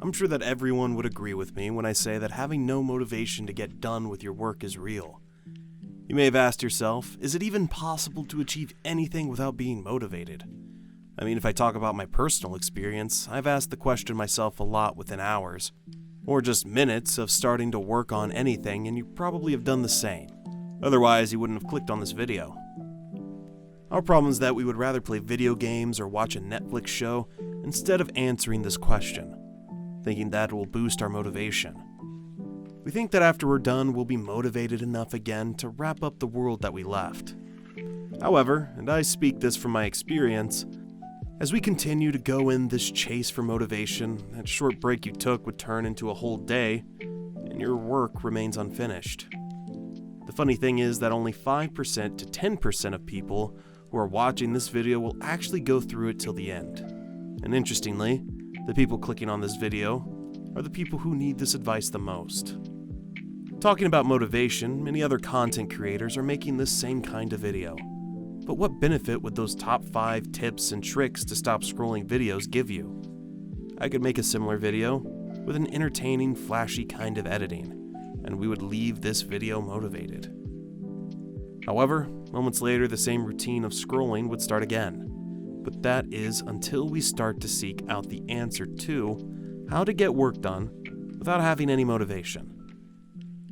I'm sure that everyone would agree with me when I say that having no motivation to get done with your work is real. You may have asked yourself, is it even possible to achieve anything without being motivated? I mean, if I talk about my personal experience, I've asked the question myself a lot within hours, or just minutes of starting to work on anything, and you probably have done the same. Otherwise, you wouldn't have clicked on this video. Our problem is that we would rather play video games or watch a Netflix show instead of answering this question, thinking that it will boost our motivation. We think that after we're done, we'll be motivated enough again to wrap up the world that we left. However, and I speak this from my experience, as we continue to go in this chase for motivation, that short break you took would turn into a whole day, and your work remains unfinished. The funny thing is that only 5% to 10% of people who are watching this video will actually go through it till the end. And interestingly, the people clicking on this video are the people who need this advice the most. Talking about motivation, many other content creators are making this same kind of video. But what benefit would those top 5 tips and tricks to stop scrolling videos give you? I could make a similar video with an entertaining, flashy kind of editing, and we would leave this video motivated. However, moments later, the same routine of scrolling would start again. But that is until we start to seek out the answer to how to get work done without having any motivation.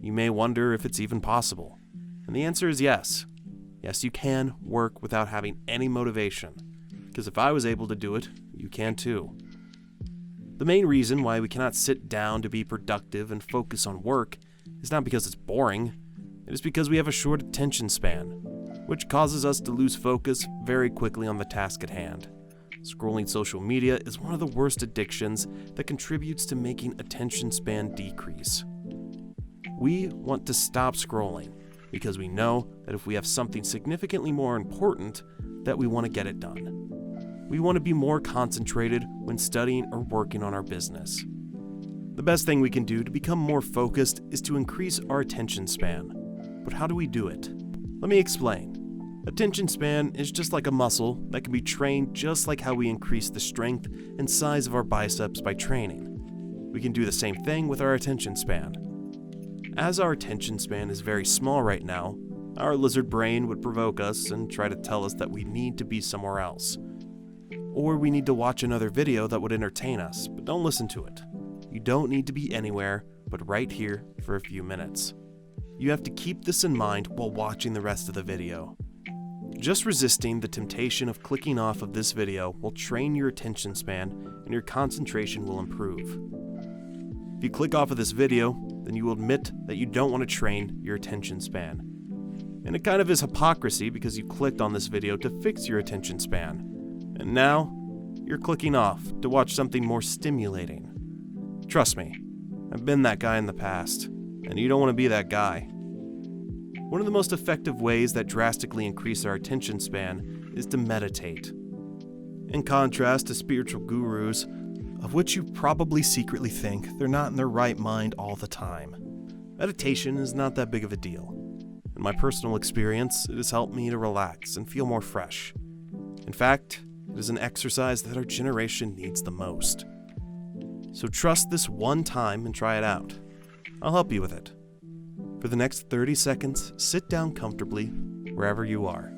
You may wonder if it's even possible, and the answer is yes. Yes, you can work without having any motivation, because if I was able to do it, you can too. The main reason why we cannot sit down to be productive and focus on work is not because it's boring, it is because we have a short attention span, which causes us to lose focus very quickly on the task at hand. Scrolling social media is one of the worst addictions that contributes to making attention span decrease. We want to stop scrolling because we know that if we have something significantly more important, that we want to get it done. We want to be more concentrated when studying or working on our business. The best thing we can do to become more focused is to increase our attention span. But how do we do it? Let me explain. Attention span is just like a muscle that can be trained just like how we increase the strength and size of our biceps by training. We can do the same thing with our attention span. As our attention span is very small right now, our lizard brain would provoke us and try to tell us that we need to be somewhere else. Or we need to watch another video that would entertain us, but don't listen to it. You don't need to be anywhere but right here for a few minutes. You have to keep this in mind while watching the rest of the video. Just resisting the temptation of clicking off of this video will train your attention span and your concentration will improve. If you click off of this video, then you will admit that you don't want to train your attention span. And it kind of is hypocrisy because you clicked on this video to fix your attention span. And now, you're clicking off to watch something more stimulating. Trust me, I've been that guy in the past, and you don't want to be that guy. One of the most effective ways that drastically increase our attention span is to meditate. In contrast to spiritual gurus, of which you probably secretly think they're not in their right mind all the time, meditation is not that big of a deal. In my personal experience, it has helped me to relax and feel more fresh. In fact, it is an exercise that our generation needs the most. So trust this one time and try it out. I'll help you with it. For the next 30 seconds, sit down comfortably wherever you are.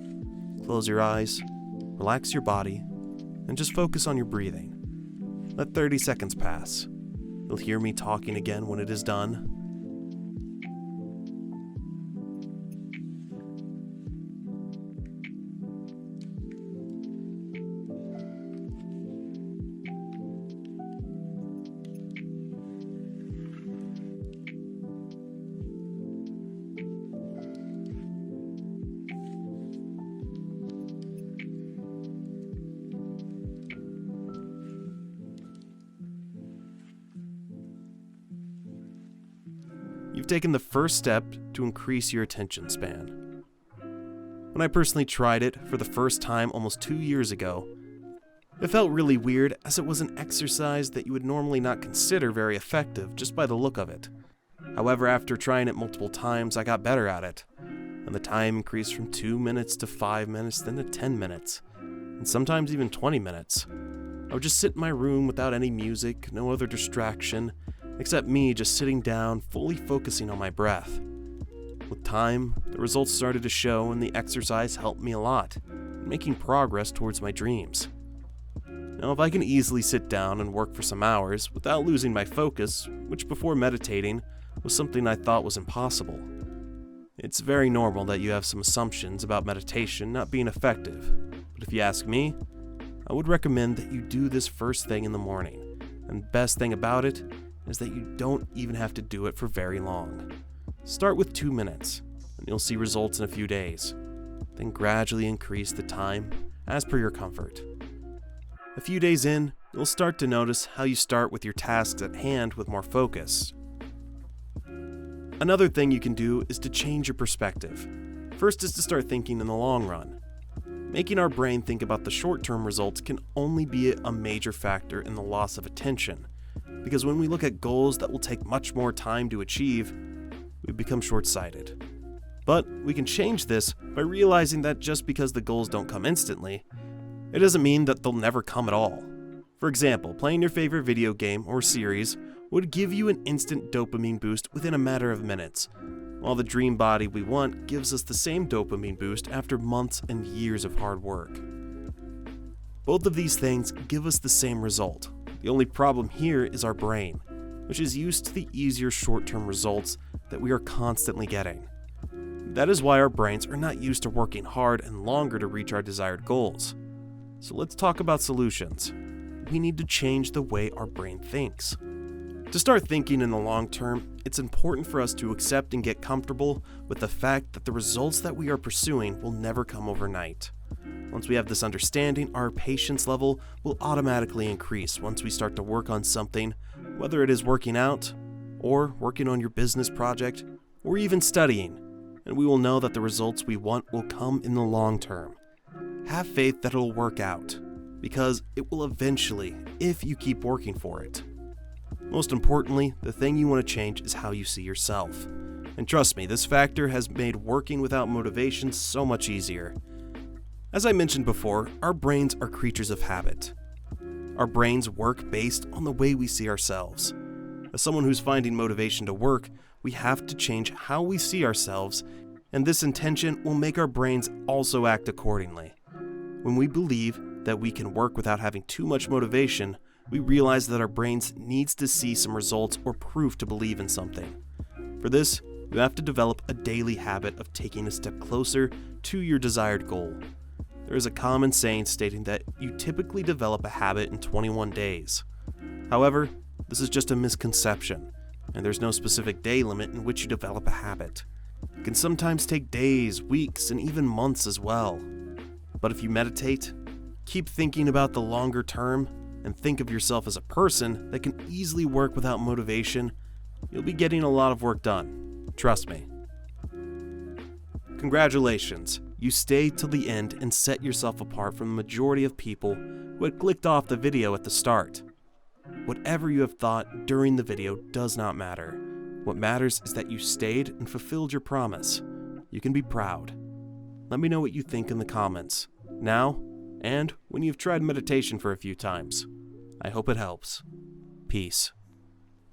Close your eyes, relax your body, and just focus on your breathing. Let 30 seconds pass. You'll hear me talking again when it is done. You've taken the first step to increase your attention span. When I personally tried it for the first time almost 2 years ago, it felt really weird as it was an exercise that you would normally not consider very effective just by the look of it. However, after trying it multiple times, I got better at it, and the time increased from 2 minutes to 5 minutes, then to 10 minutes, and sometimes even 20 minutes. I would just sit in my room without any music, no other distraction, except me just sitting down, fully focusing on my breath. With time, the results started to show and the exercise helped me a lot, making progress towards my dreams. Now, if I can easily sit down and work for some hours without losing my focus, which before meditating was something I thought was impossible, it's very normal that you have some assumptions about meditation not being effective, but if you ask me, I would recommend that you do this first thing in the morning, and the best thing about it is that you don't even have to do it for very long. Start with 2 minutes, and you'll see results in a few days. Then gradually increase the time as per your comfort. A few days in, you'll start to notice how you start with your tasks at hand with more focus. Another thing you can do is to change your perspective. First is to start thinking in the long run. Making our brain think about the short-term results can only be a major factor in the loss of attention, because when we look at goals that will take much more time to achieve, we become short-sighted. But we can change this by realizing that just because the goals don't come instantly, it doesn't mean that they'll never come at all. For example, playing your favorite video game or series would give you an instant dopamine boost within a matter of minutes, while the dream body we want gives us the same dopamine boost after months and years of hard work. Both of these things give us the same result. The only problem here is our brain, which is used to the easier short-term results that we are constantly getting. That is why our brains are not used to working hard and longer to reach our desired goals. So let's talk about solutions. We need to change the way our brain thinks. To start thinking in the long term, it's important for us to accept and get comfortable with the fact that the results that we are pursuing will never come overnight. Once we have this understanding, our patience level will automatically increase once we start to work on something, whether it is working out, or working on your business project, or even studying, and we will know that the results we want will come in the long term. Have faith that it'll work out, because it will eventually, if you keep working for it. Most importantly, the thing you want to change is how you see yourself. And trust me, this factor has made working without motivation so much easier. As I mentioned before, our brains are creatures of habit. Our brains work based on the way we see ourselves. As someone who's finding motivation to work, we have to change how we see ourselves, and this intention will make our brains also act accordingly. When we believe that we can work without having too much motivation, we realize that our brains needs to see some results or proof to believe in something. For this, you have to develop a daily habit of taking a step closer to your desired goal. There is a common saying stating that you typically develop a habit in 21 days. However, this is just a misconception, and there's no specific day limit in which you develop a habit. It can sometimes take days, weeks, and even months as well. But if you meditate, keep thinking about the longer term, and think of yourself as a person that can easily work without motivation, you'll be getting a lot of work done. Trust me. Congratulations, you stayed till the end and set yourself apart from the majority of people who had clicked off the video at the start. Whatever you have thought during the video does not matter. What matters is that you stayed and fulfilled your promise. You can be proud. Let me know what you think in the comments, now and when you've tried meditation for a few times. I hope it helps. Peace.